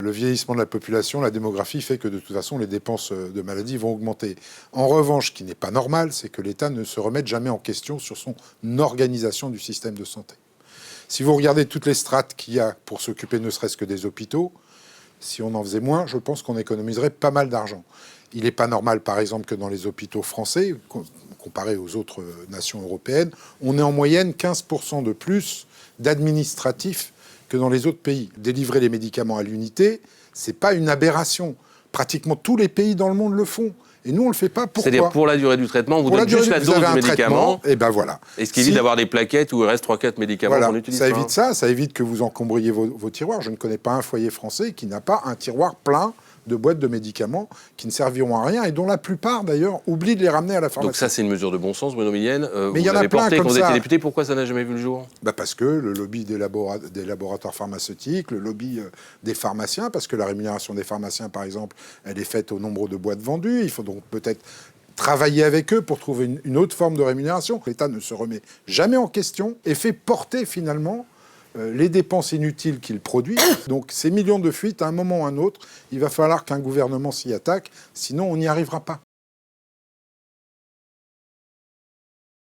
Le vieillissement de la population, la démographie fait que de toute façon les dépenses de maladie vont augmenter. En revanche, ce qui n'est pas normal, c'est que l'État ne se remette jamais en question sur son organisation du système de santé. Si vous regardez toutes les strates qu'il y a pour s'occuper ne serait-ce que des hôpitaux, si on en faisait moins, je pense qu'on économiserait pas mal d'argent. Il n'est pas normal, par exemple, que dans les hôpitaux français, comparé aux autres nations européennes, on ait en moyenne 15% de plus d'administratifs que dans les autres pays. Délivrer les médicaments à l'unité, c'est pas une aberration. Pratiquement tous les pays dans le monde le font. Et nous, on le fait pas. Pourquoi ? C'est-à-dire, pour la durée du traitement, vous donnez juste la dose du médicament. Et ben voilà. Et ce qui évite d'avoir des plaquettes où il reste 3-4 médicaments voilà, qu'on utilise. Ça évite ça évite que vous encombriez vos tiroirs. Je ne connais pas un foyer français qui n'a pas un tiroir plein de boîtes de médicaments qui ne serviront à rien et dont la plupart, d'ailleurs, oublient de les ramener à la pharmacie. Donc ça, c'est une mesure de bon sens, Bruno Millienne. Mais il y en a plein porté comme quand vous ça. étiez député. Pourquoi ça n'a jamais vu le jour ? Parce que le lobby des laboratoires pharmaceutiques, le lobby des pharmaciens, parce que la rémunération des pharmaciens, par exemple, elle est faite au nombre de boîtes vendues. Il faut donc peut-être travailler avec eux pour trouver une autre forme de rémunération. L'État ne se remet jamais en question et fait porter finalement les dépenses inutiles qu'il produit. Donc ces millions de fuites, à un moment ou à un autre, il va falloir qu'un gouvernement s'y attaque, sinon on n'y arrivera pas.